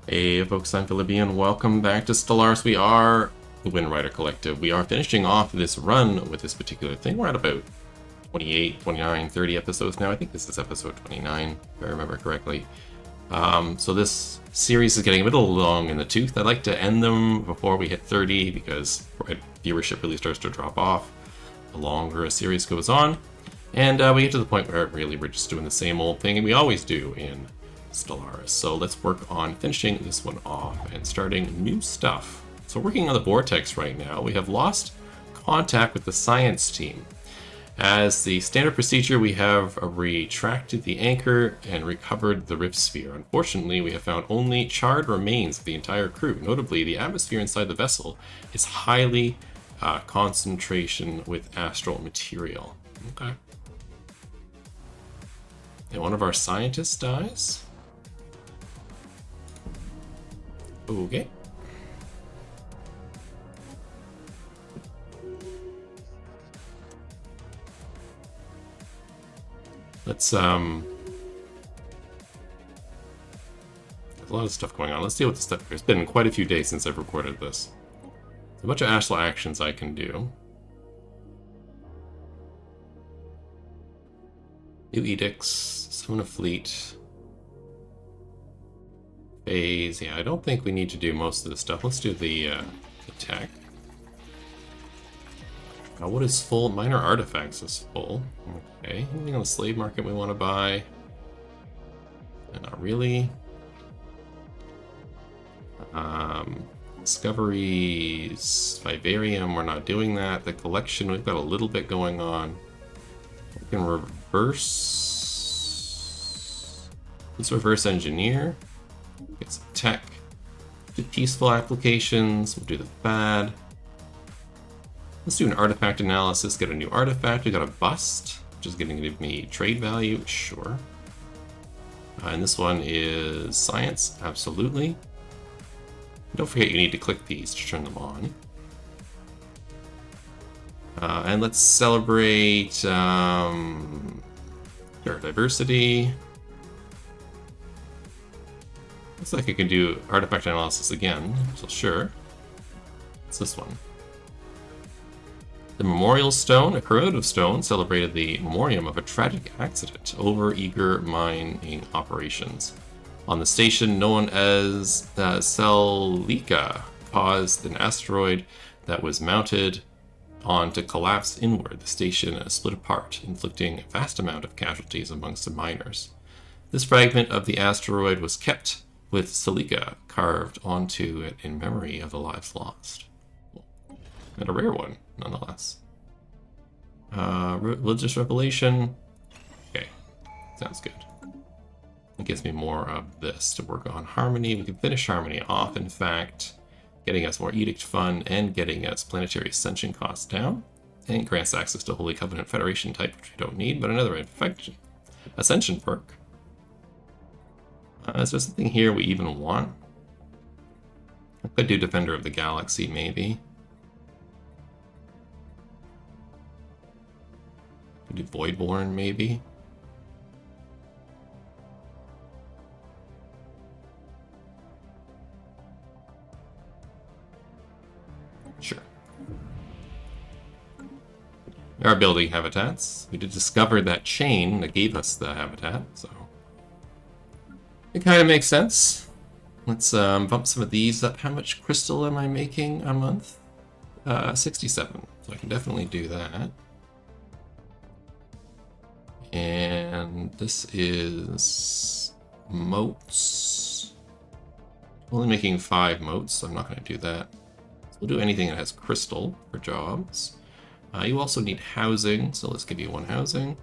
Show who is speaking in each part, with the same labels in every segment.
Speaker 1: Hey folks, I'm Philippian. Welcome back to Stellaris. We are the Windrider Collective. We are finishing off this run with this particular thing. We're at about 28, 29, 30 episodes now. I think this is episode 29, if I remember correctly. So this series is getting a little long in the tooth. I'd like to end them before we hit 30 because viewership really starts to drop off the longer a series goes on. And we get to the point where really we're just doing the same old thing, and we always do in Stellaris. So let's work on finishing this one off and starting new stuff. So working on the Vortex right now, we have lost contact with the science team. As the standard procedure, we have retracted the anchor and recovered the rift sphere. Unfortunately, we have found only charred remains of the entire crew. Notably, the atmosphere inside the vessel is highly concentration with astral material. Okay. And one of our scientists dies. Okay. Let's there's a lot of stuff going on. Let's deal with the stuff. It's been quite a few days since I've recorded this. There's a bunch of astral actions I can do. New edicts, summon a fleet. Phase, yeah, I don't think we need to do most of this stuff. Let's do the tech. What is full? Minor artifacts is full. Okay, anything on the slave market we want to buy? Not really. Discoveries, Vivarium, we're not doing that. The collection, we've got a little bit going on. We can reverse. Let's reverse engineer. Get some tech. Do peaceful applications. We'll do the bad. Let's do an artifact analysis. Get a new artifact. We got a bust, which is going to give me trade value. Sure. And this one is science. Absolutely. Don't forget you need to click these to turn them on. And let's celebrate diversity. Looks like I can do artifact analysis again, so sure. What's this one? The Memorial Stone, a corrosive stone, celebrated the memoriam of a tragic accident over eager mining operations. On the station known as Selika, caused an asteroid that was mounted on to collapse inward. The station split apart, inflicting a vast amount of casualties amongst the miners. This fragment of the asteroid was kept with Selika carved onto it in memory of the lives lost. And a rare one, nonetheless. Religious revelation. Okay, sounds good. It gives me more of this to work on harmony. We can finish harmony off, in fact, getting us more edict fun and getting us planetary ascension costs down. And grants access to Holy Covenant Federation type, which we don't need, but another infection. Ascension perk. Is there something here we even want? I could do Defender of the Galaxy, maybe. Could do Voidborn, maybe. Sure. We are building habitats. We did discover that chain that gave us the habitat, so it kind of makes sense. Let's bump some of these up. How much crystal am I making a month? 67. So I can definitely do that. And this is moats. Only making 5 moats, so I'm not going to do that. So we'll do anything that has crystal for jobs. You also need housing, so let's give you 1 housing.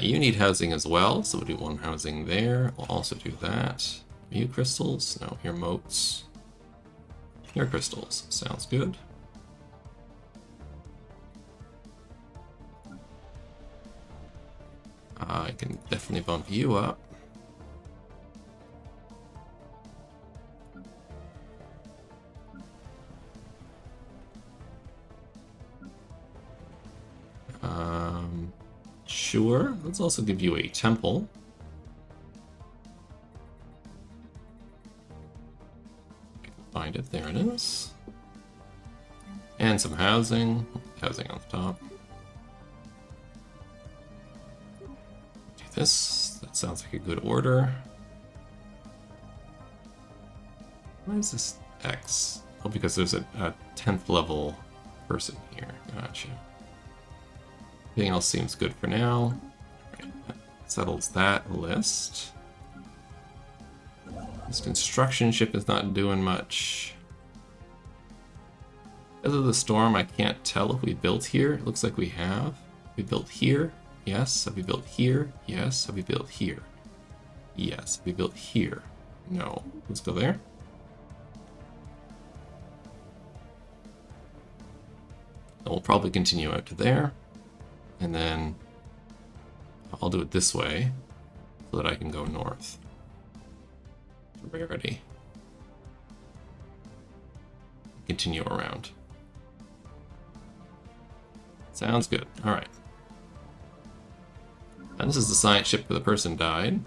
Speaker 1: You need housing as well, so we'll do 1 housing there. We'll also do that. Are you crystals? No, you're moats. You're crystals. Sounds good. I can definitely bump you up. Sure. Let's also give you a temple. Find it. There it is. And some housing. Housing on the top. Do this. That sounds like a good order. Why is this X? Oh, because there's a 10th level person here. Gotcha. Everything else seems good for now. Right, that settles that list. This construction ship is not doing much. Because of the storm, I can't tell if we built here. It looks like we have. We built here. Yes. Have we built here? Yes. Have we built here? Yes. Have we built here? No. Let's go there. And we'll probably continue out to there. And then I'll do it this way so that I can go north. Rarity. Continue around. Sounds good. Alright. And this is the science ship where the person died.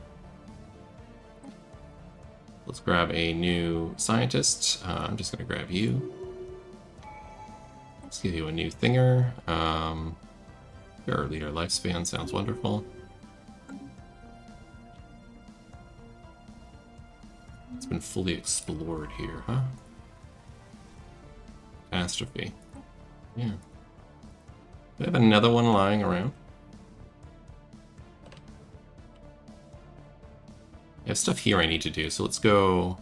Speaker 1: Let's grab a new scientist. I'm just going to grab you. Let's give you a new thinger. Your earlier lifespan sounds wonderful. It's been fully explored here, huh? Catastrophe. Yeah. We have another one lying around. I have stuff here I need to do, so let's go.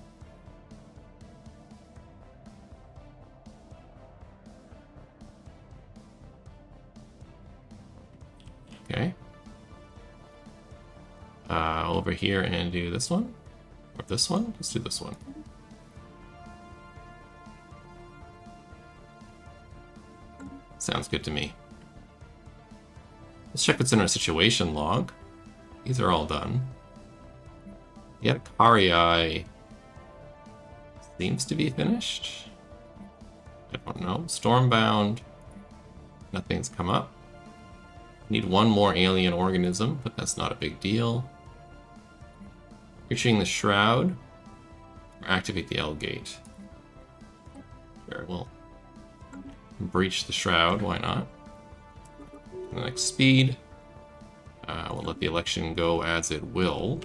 Speaker 1: Okay. Over here and do this one. Or this one? Let's do this one. Sounds good to me. Let's check what's in our situation log. These are all done. Yet Karii seems to be finished. I don't know. Stormbound. Nothing's come up. Need one more alien organism, but that's not a big deal. Reaching the shroud. Or activate the L gate. Sure, we'll breach the shroud. Why not? The next speed. We'll let the election go as it will.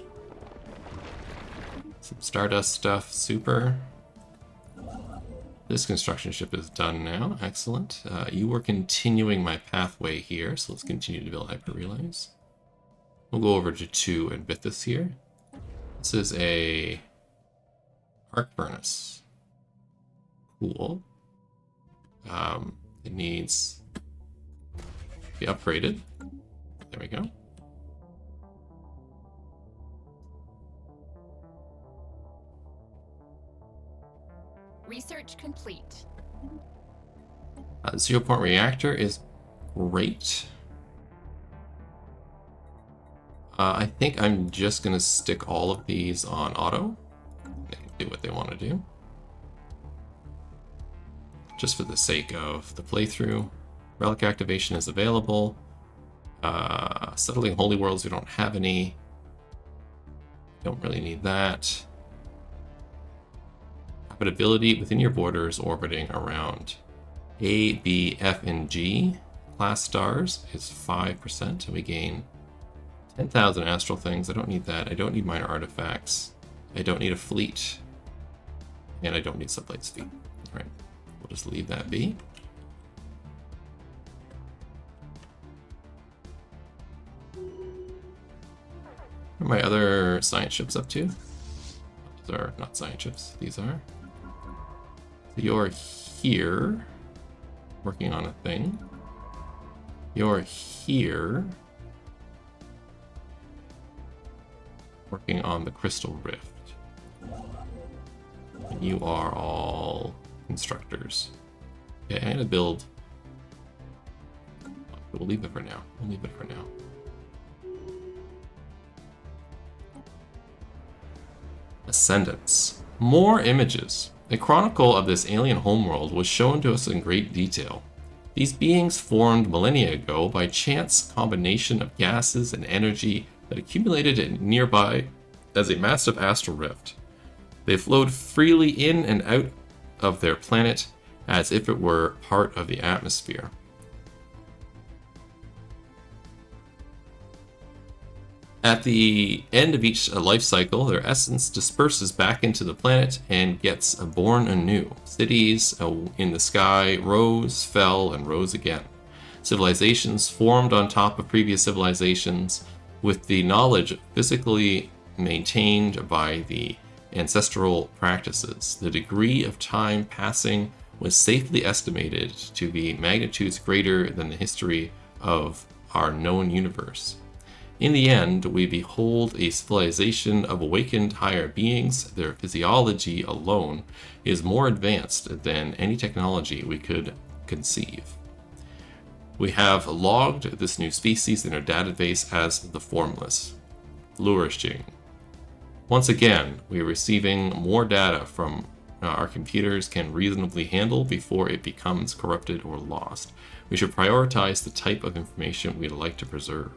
Speaker 1: Some Stardust stuff. Super. This construction ship is done now. Excellent. You were continuing my pathway here, so let's continue to build hyper relays. We'll go over to 2 and bit this here. This is a arc furnace. Cool. It needs to be upgraded. There we go.
Speaker 2: Research complete.
Speaker 1: The 0-point reactor is great. I think I'm just going to stick all of these on auto. They can do what they want to do. Just for the sake of the playthrough. Relic activation is available. Settling holy worlds, we don't have any. Don't really need that. Habitability within your borders orbiting around A, B, F, and G class stars is 5%, and we gain 10,000 astral things. I don't need that. I don't need minor artifacts. I don't need a fleet. And I don't need sublight speed. Alright, we'll just leave that be. What are my other science ships up to? These are not science ships, these are. So you're here, working on a thing. You're here, working on the Crystal Rift. And you are all constructors. Okay, I'm gonna build. We'll leave it for now. We'll leave it for now. Ascendants. More images. A chronicle of this alien homeworld was shown to us in great detail. These beings formed millennia ago by chance combination of gases and energy that accumulated nearby as a massive astral rift. They flowed freely in and out of their planet as if it were part of the atmosphere. At the end of each life cycle, their essence disperses back into the planet and gets born anew. Cities in the sky rose, fell, and rose again. Civilizations formed on top of previous civilizations, with the knowledge physically maintained by the ancestral practices. The degree of time passing was safely estimated to be magnitudes greater than the history of our known universe. In the end, we behold a civilization of awakened higher beings. Their physiology alone is more advanced than any technology we could conceive. We have logged this new species in our database as the Formless, flourishing. Once again, we are receiving more data from our computers can reasonably handle before it becomes corrupted or lost. We should prioritize the type of information we'd like to preserve.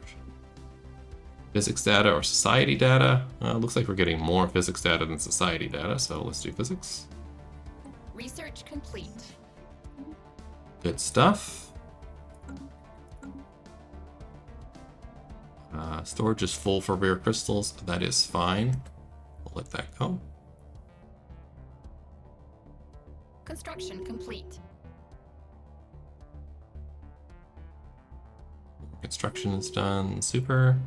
Speaker 1: Physics data or society data? Looks like we're getting more physics data than society data, so let's do physics.
Speaker 2: Research complete.
Speaker 1: Good stuff. Storage is full for rare crystals. That is fine. We'll let that go.
Speaker 2: Construction complete.
Speaker 1: Construction is done. Super.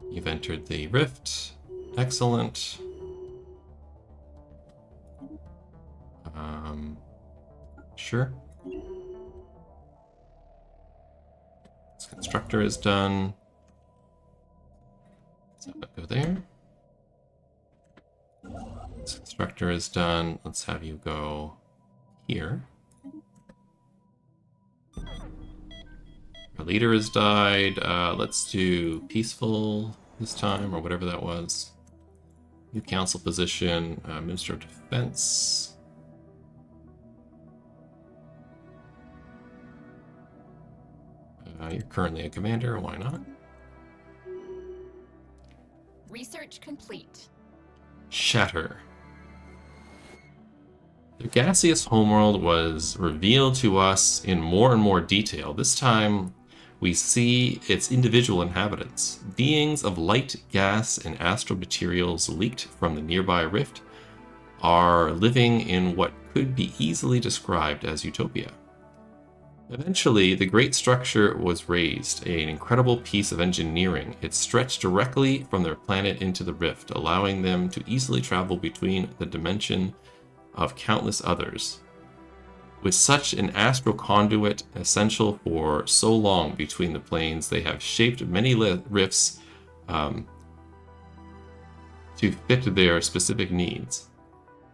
Speaker 1: You've entered the rift. Excellent. Sure. This constructor is done. So go there. This constructor is done. Let's have you go here. Our leader has died. Let's do peaceful this time, or whatever that was. New council position, Minister of Defense. You're currently a commander, why not?
Speaker 2: Research complete.
Speaker 1: Shatter. The gaseous homeworld was revealed to us in more and more detail. This time, we see its individual inhabitants. Beings of light, gas, and astral materials leaked from the nearby rift are living in what could be easily described as utopia. Eventually, the great structure was raised, an incredible piece of engineering. It stretched directly from their planet into the rift, allowing them to easily travel between the dimension of countless others. With such an astral conduit essential for so long between the planes, they have shaped many rifts to fit their specific needs.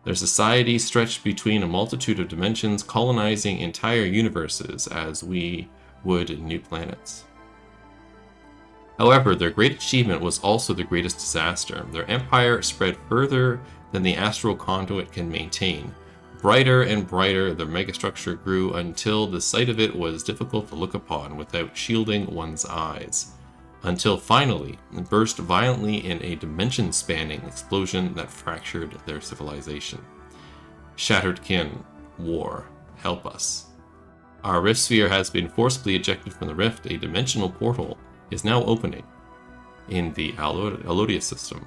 Speaker 1: Their society stretched between a multitude of dimensions, colonizing entire universes as we would new planets. However, their great achievement was also the greatest disaster. Their empire spread further than the astral conduit can maintain. Brighter and brighter, their megastructure grew until the sight of it was difficult to look upon without shielding one's eyes. Until finally, it burst violently in a dimension-spanning explosion that fractured their civilization. Shattered kin, war, help us. Our rift sphere has been forcibly ejected from the rift. A dimensional portal is now opening in the Alodius system.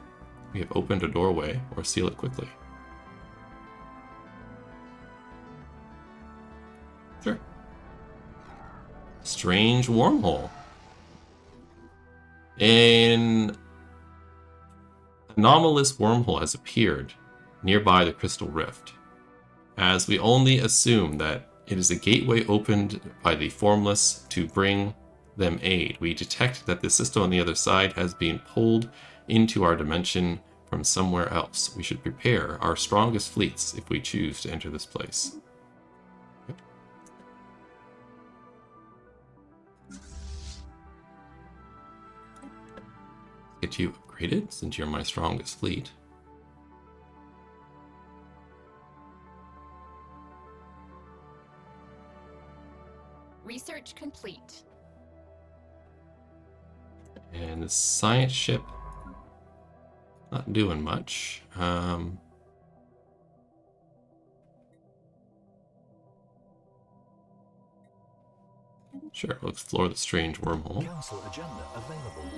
Speaker 1: We have opened a doorway, or seal it quickly. Sure. Strange wormhole. An anomalous wormhole has appeared nearby the crystal rift, as we only assume that it is a gateway opened by the Formless to bring them aid. We detect that the system on the other side has been pulled into our dimension from somewhere else. We should prepare our strongest fleets if we choose to enter this place. Get you upgraded since you're my strongest fleet.
Speaker 2: Research complete.
Speaker 1: And the science ship Not doing much. Sure, we'll explore the strange wormhole.
Speaker 3: Council agenda available.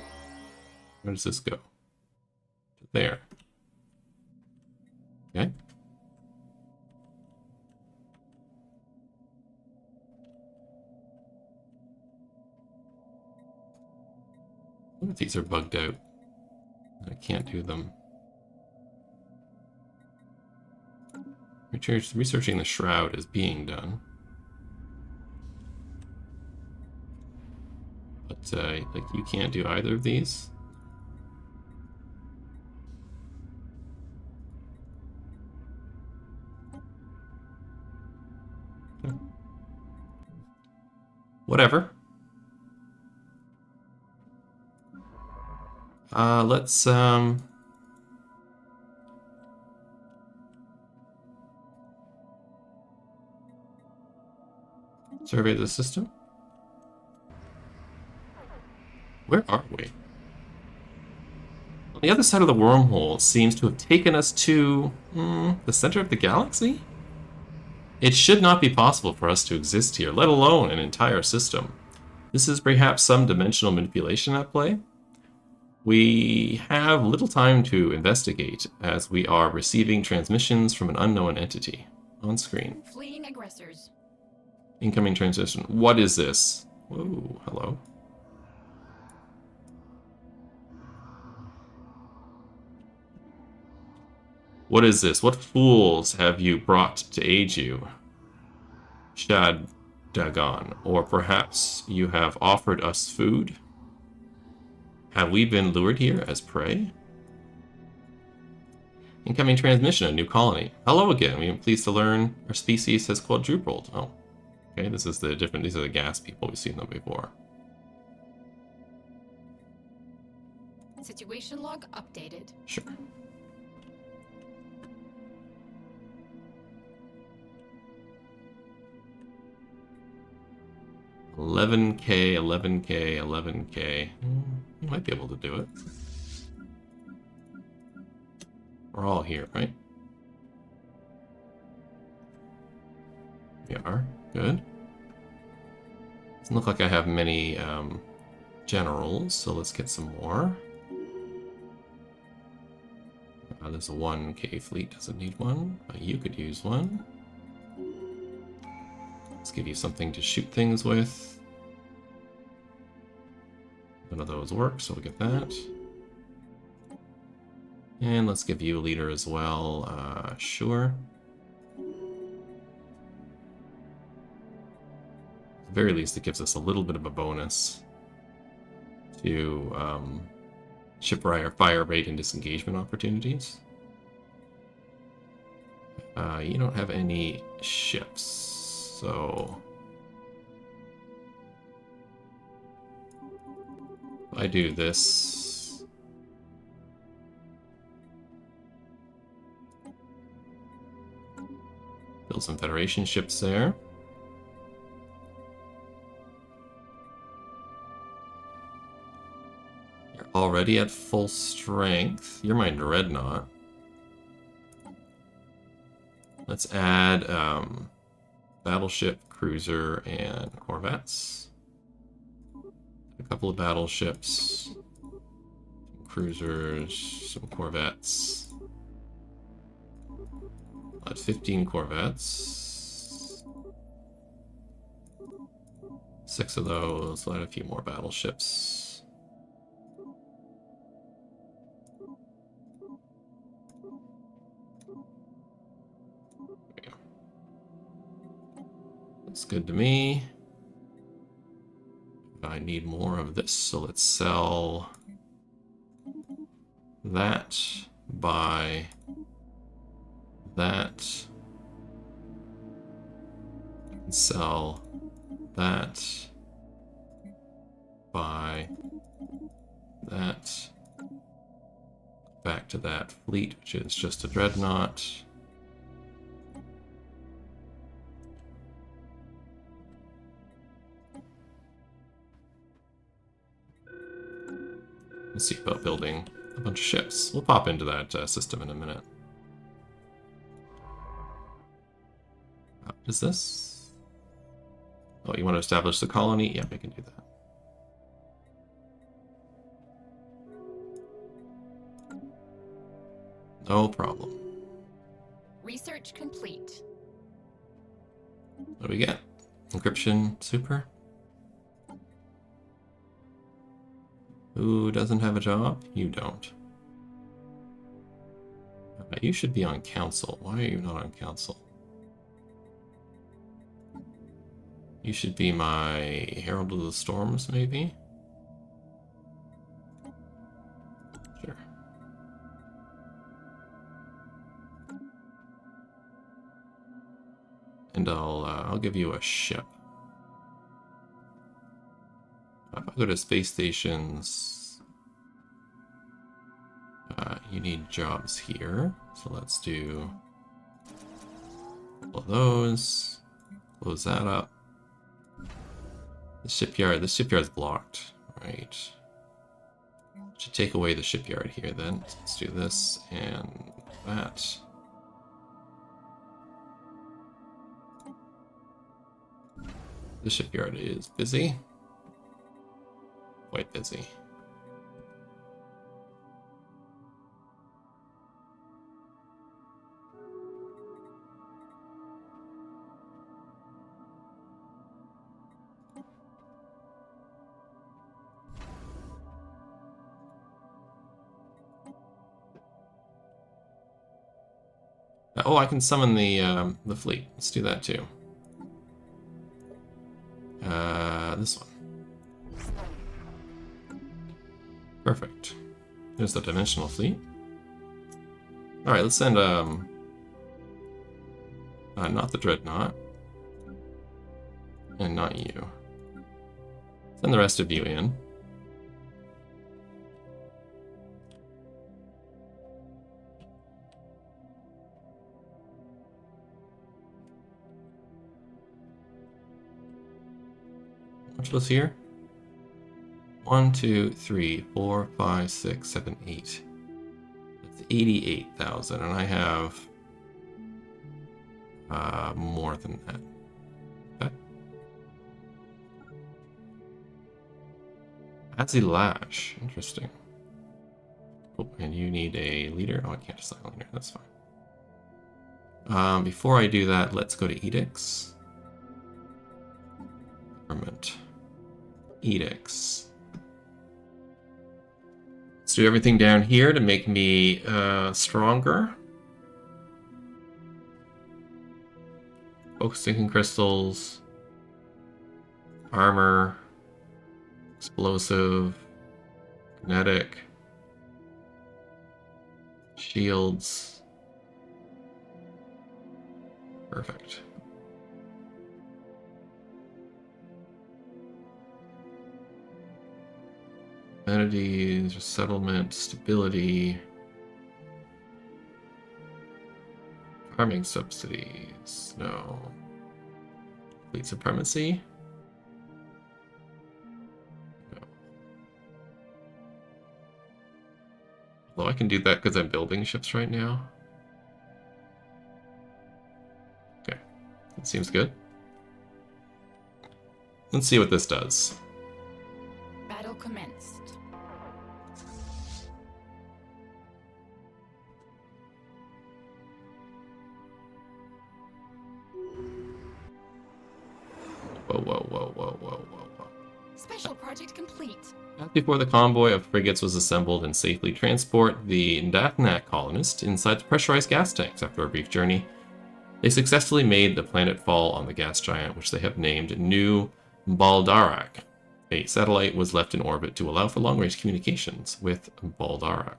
Speaker 1: Where does this go? There. Okay. What if these are bugged out? I can't do them. Researching the shroud is being done. But, like, you can't do either of these? Okay. Whatever. Let's, survey the system. Where are we? On the other side of the wormhole seems to have taken us to the center of the galaxy? It should not be possible for us to exist here, let alone an entire system. This is perhaps some dimensional manipulation at play. We have little time to investigate, as we are receiving transmissions from an unknown entity on screen.
Speaker 2: Fleeing aggressors.
Speaker 1: Incoming transmission. What is this? Whoa, hello. What is this? What fools have you brought to aid you? Shad Dagon. Or perhaps you have offered us food? Have we been lured here as prey? Incoming transmission, a new colony. Hello again. We are pleased to learn our species has quadrupled. Oh, okay. This is the different. These are the gas people. We've seen them before.
Speaker 2: Situation log updated.
Speaker 1: Sure. $11K, $11K, $11K. You might be able to do it. We're all here, right? We are. Good. Doesn't look like I have many generals, so let's get some more. There's a 1K fleet, doesn't need one. You could use one. Let's give you something to shoot things with. None of those work, so we'll get that. And let's give you a leader as well. Sure. At the very least, it gives us a little bit of a bonus to ship fire rate and disengagement opportunities. You don't have any ships, so if I do this, build some Federation ships there. You're already at full strength. You're my Dreadnought. Let's add battleship, cruiser, and corvettes. A couple of battleships, some cruisers, some corvettes. At 15 corvettes. 6 of those. We'll add a few more battleships. That's good to me. I need more of this, so let's sell that, buy that, and sell that, buy that, back to that fleet, which is just a Dreadnought. Let's see about building a bunch of ships. We'll pop into that system in a minute. What is this? Oh, you want to establish the colony? Yeah, we can do that. No problem.
Speaker 2: Research complete.
Speaker 1: What do we get? Encryption super? Who doesn't have a job? You don't. You should be on council. Why are you not on council? You should be my Herald of the Storms, maybe? Sure. And I'll give you a ship. If I go to space stations, you need jobs here. So let's do all of those. Close that up. The shipyard's blocked, right? Should take away the shipyard here then. So let's do this and that. The shipyard is busy. Quite busy. Oh, I can summon the fleet. Let's do that too. This one. Perfect. There's the dimensional fleet. All right, let's send not the dreadnought, and not you. Send the rest of you in. Much was here? 1, 2, 3, 4, 5, 6, 7, 8. That's 88,000, and I have more than that. Okay. Lash. Interesting. Oh, and you need a leader? Oh, I can't assign a leader. That's fine. Before I do that, let's go to edicts. Government. Edicts. Let's do everything down here to make me stronger. Focusing crystals, armor, explosive, kinetic, shields. Perfect. Amenities, settlement, stability, farming subsidies, no. Fleet supremacy? No. Although I can do that because I'm building ships right now. Okay, that seems good. Let's see what this does.
Speaker 2: Battle commenced.
Speaker 1: Whoa.
Speaker 2: Special project complete.
Speaker 1: Just before the convoy of frigates was assembled and safely transport the Ndathnak colonists inside the pressurized gas tanks after a brief journey, they successfully made the planet fall on the gas giant, which they have named New Baldarak. A satellite was left in orbit to allow for long-range communications with Baldarak.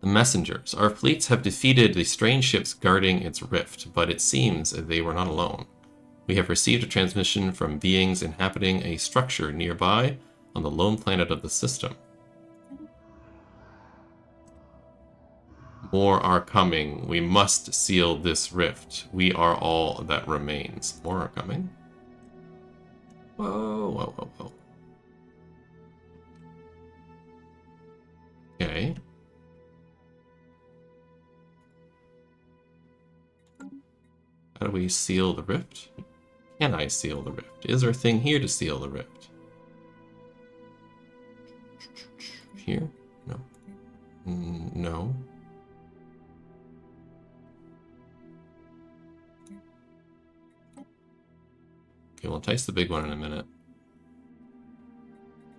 Speaker 1: The messengers. Our fleets have defeated the strange ships guarding its rift, but it seems they were not alone. We have received a transmission from beings inhabiting a structure nearby on the lone planet of the system. More are coming. We must seal this rift. We are all that remains. More are coming. Whoa. How do we seal the rift? Can I seal the rift? Is there a thing here to seal the rift? Here? No. No. Okay, we'll entice the big one in a minute.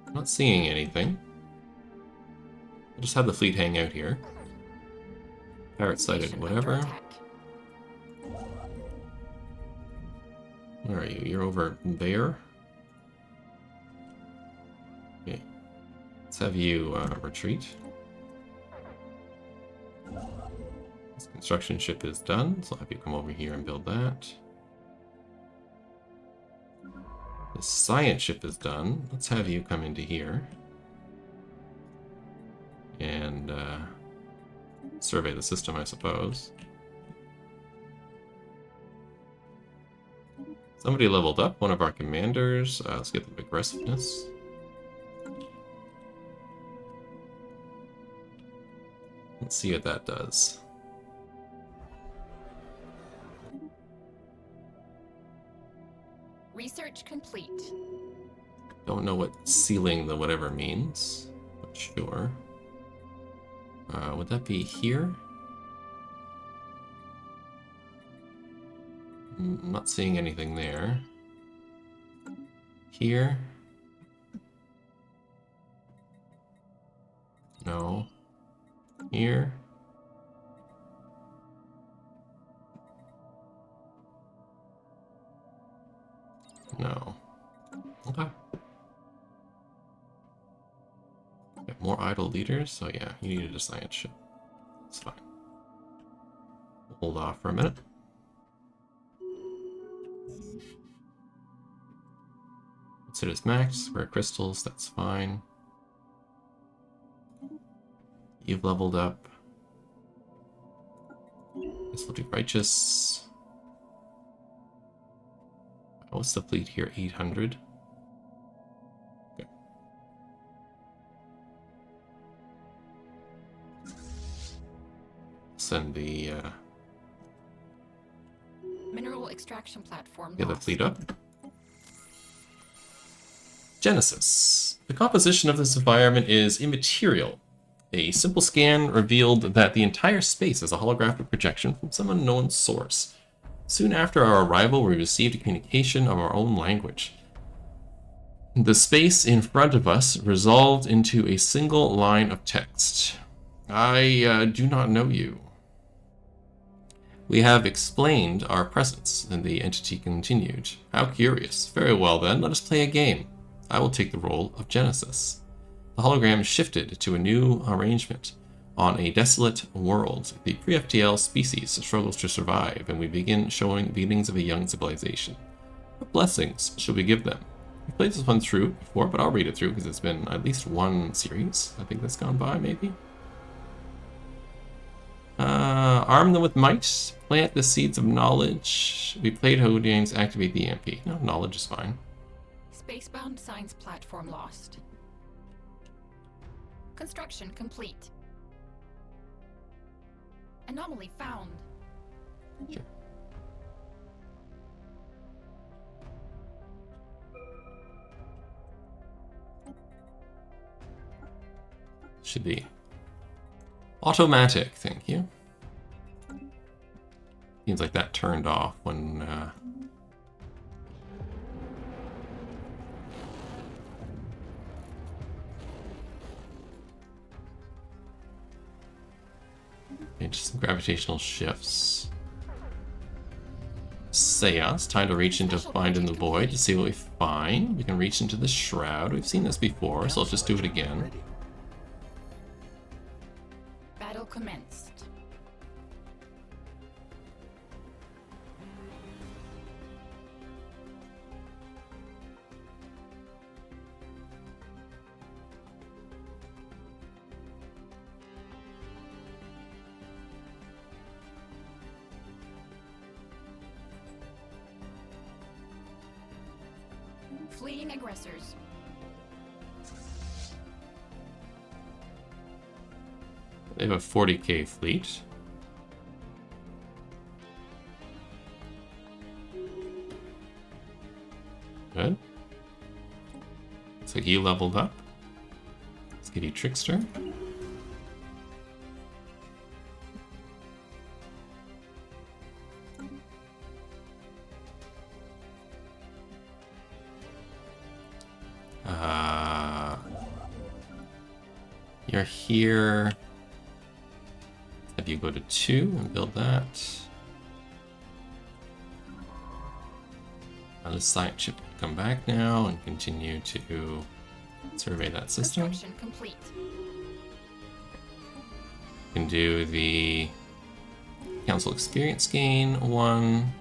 Speaker 1: I'm not seeing anything. I'll just have the fleet hang out here. Parrot sighted, whatever. Where are you? You're over there? Okay. Let's have you retreat. This construction ship is done, so I'll have you come over here and build that. The science ship is done. Let's have you come into here. And survey the system, I suppose. Somebody leveled up, one of our commanders. Let's get them aggressiveness. Let's see what that does.
Speaker 2: Research complete.
Speaker 1: Don't know what sealing the whatever means, but sure. Would that be here? I'm not seeing anything there. Here? No. Here? No. Okay. Got more idle leaders, so yeah, you needed a science ship. It's fine. Hold off for a minute. Consider this max. Rare crystals, that's fine. You've leveled up. This will do righteous. What's the fleet here? 800. Okay. Send the
Speaker 2: Mineral extraction platform.
Speaker 1: other
Speaker 2: lost.
Speaker 1: fleet up. Genesis. The composition of this environment is immaterial. A simple scan revealed that the entire space is a holographic projection from some unknown source. Soon after our arrival, we received a communication of our own language. The space in front of us resolved into a single line of text. I do not know you. We have explained our presence, and the entity continued. How curious. Very well then, let us play a game. I will take the role of Genesis. The hologram shifted to a new arrangement. On a desolate world, the pre-FTL species struggles to survive, and we begin showing the beginnings of a young civilization. What blessings should we give them? We played this one through before, but I'll read it through because it's been at least one series. I think that's gone by, maybe. Arm them with might. Plant the seeds of knowledge. We played Hodians. Activate the EMP. No, knowledge is fine.
Speaker 2: Spacebound science platform lost. Construction complete. Anomaly found.
Speaker 1: Sure. Should be automatic, thank you. Seems like that turned off when okay, just some gravitational shifts. Seance, time to reach into find in the void to see what we find. We can reach into the shroud. We've seen this before, so let's just do it again.
Speaker 2: Battle commenced. Fleeing aggressors.
Speaker 1: They have a 40k fleet. So he leveled up. Let's give you Trickster. You're here. Have you go to 2 and build that. The science ship can come back now and continue to survey that system.
Speaker 2: Construction complete.
Speaker 1: Can do the council experience gain 1.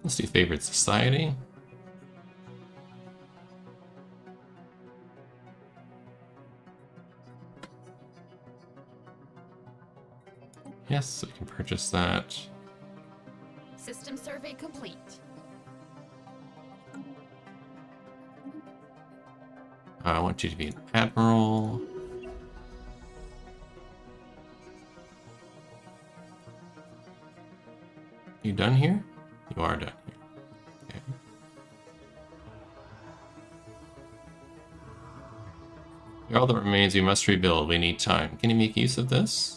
Speaker 1: Let's do favorite society. Yes, so we can purchase that.
Speaker 2: System survey complete.
Speaker 1: I want you to be an admiral. You done here? You are done here. Okay. All that remains, we must rebuild. We need time. Can you make use of this?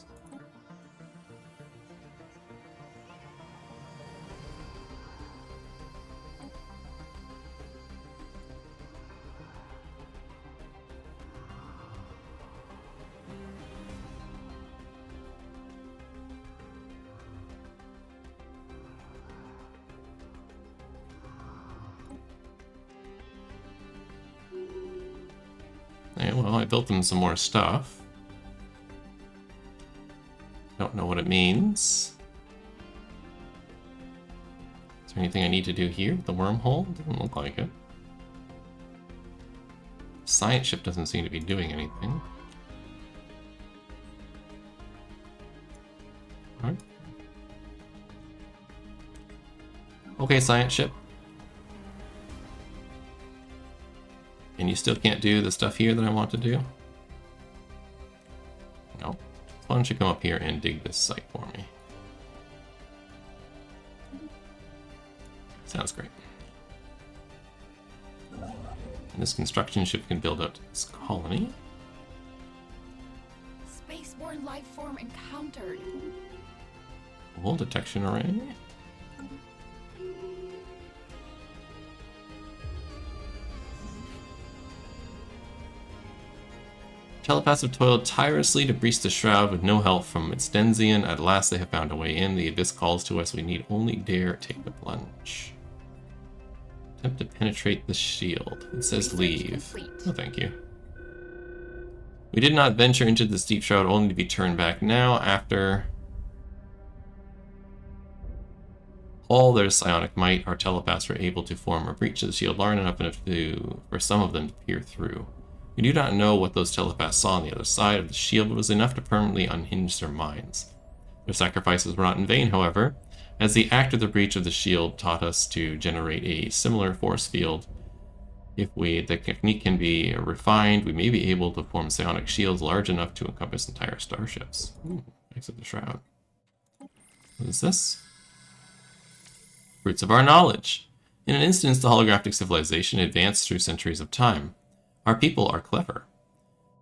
Speaker 1: Okay, well, I built them some more stuff. Don't know what it means. Is there anything I need to do here? The wormhole? Doesn't look like it. Science ship doesn't seem to be doing anything. Alright. Okay, science ship. And you still can't do the stuff here that I want to do? No. Why don't you come up here and dig this site for me? Sounds great. And this construction ship can build out this colony.
Speaker 2: Spaceborne life form encountered.
Speaker 1: Hull detection array. Telepaths have toiled tirelessly to breach the shroud with no help from its Denzian. At last they have found a way in. The abyss calls to us. We need only dare take the plunge. Attempt to penetrate the shield. It says leave. Oh, thank you. We did not venture into this deep shroud only to be turned back now after all their psionic might. Our telepaths were able to form a breach of the shield large enough for some of them to peer through. We do not know what those telepaths saw on the other side of the shield, but it was enough to permanently unhinge their minds. Their sacrifices were not in vain, however, as the act of the breach of the shield taught us to generate a similar force field. If the technique can be refined, we may be able to form psionic shields large enough to encompass entire starships. Ooh, exit the shroud. What is this? Fruits of our knowledge. In an instance, the holographic civilization advanced through centuries of time. Our people are clever.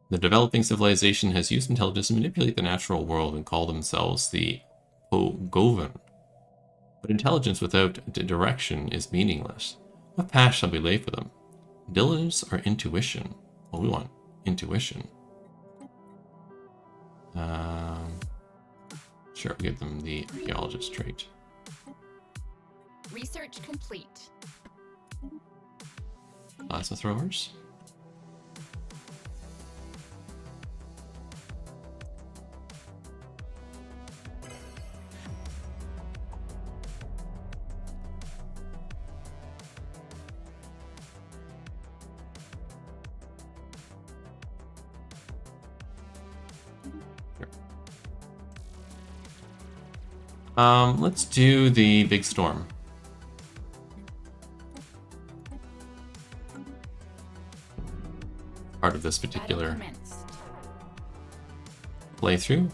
Speaker 1: The developing civilization has used intelligence to manipulate the natural world and call themselves the Pogovan. But intelligence without direction is meaningless. What path shall we lay for them? Diligence or intuition? Well, we want intuition. Sure, we'll give them the archaeologist trait.
Speaker 2: Research complete.
Speaker 1: Plasma throwers. Let's do the big storm. part of this
Speaker 2: Battle
Speaker 1: particular
Speaker 2: commenced.
Speaker 1: playthrough.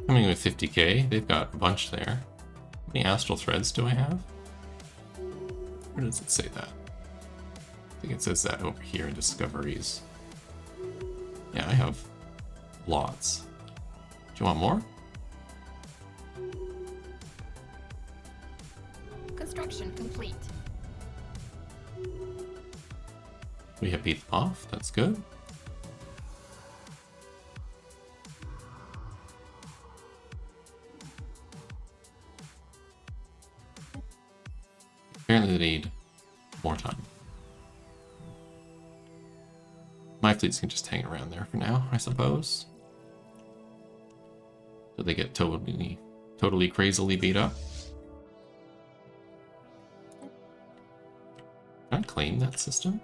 Speaker 1: Coming with 50k, they've got a bunch there. How many astral threads do I have? Where does it say that? I think it says that over here in discoveries. Yeah, I have lots. Do you want more?
Speaker 2: Construction complete.
Speaker 1: We have beat them off, that's good. Apparently they need more time. My fleets can just hang around there for now, I suppose. So they get totally crazily beat up. Can I claim that system?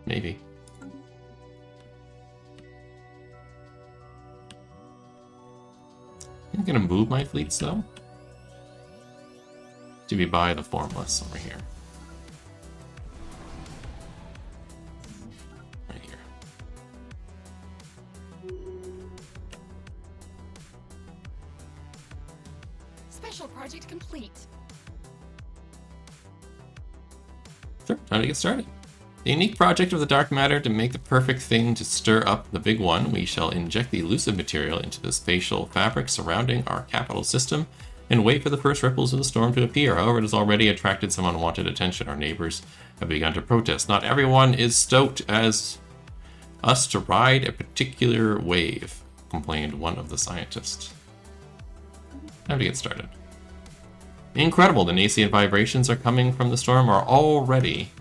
Speaker 1: Maybe. I'm gonna move my fleets though. To be by the Formless over here. Right here.
Speaker 2: Special project complete.
Speaker 1: Sure, time to get started. The unique project of the dark matter to make the perfect thing to stir up the big one, we shall inject the elusive material into the spatial fabric surrounding our capital system and wait for the first ripples of the storm to appear. However, it has already attracted some unwanted attention. Our neighbors have begun to protest. Not everyone is stoked as us to ride a particular wave, complained one of the scientists. Time to get started. Incredible, the nascent vibrations are coming from the storm are already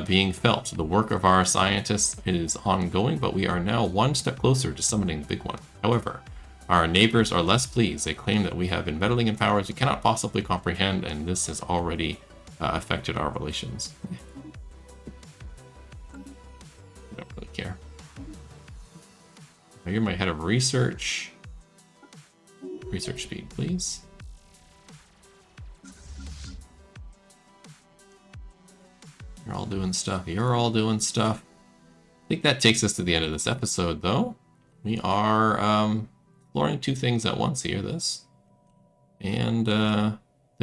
Speaker 1: being felt. The work of our scientists is ongoing, but we are now one step closer to summoning the big one. However, our neighbors are less pleased. They claim that we have been meddling in powers we cannot possibly comprehend, and this has already affected our relations. I don't really care. Now you're my head of research. Research speed, please. You're all doing stuff. You're all doing stuff. I think that takes us to the end of this episode, though. We are exploring two things at once here. This and the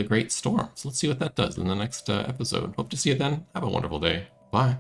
Speaker 1: Great Storm. So let's see what that does in the next episode. Hope to see you then. Have a wonderful day. Bye.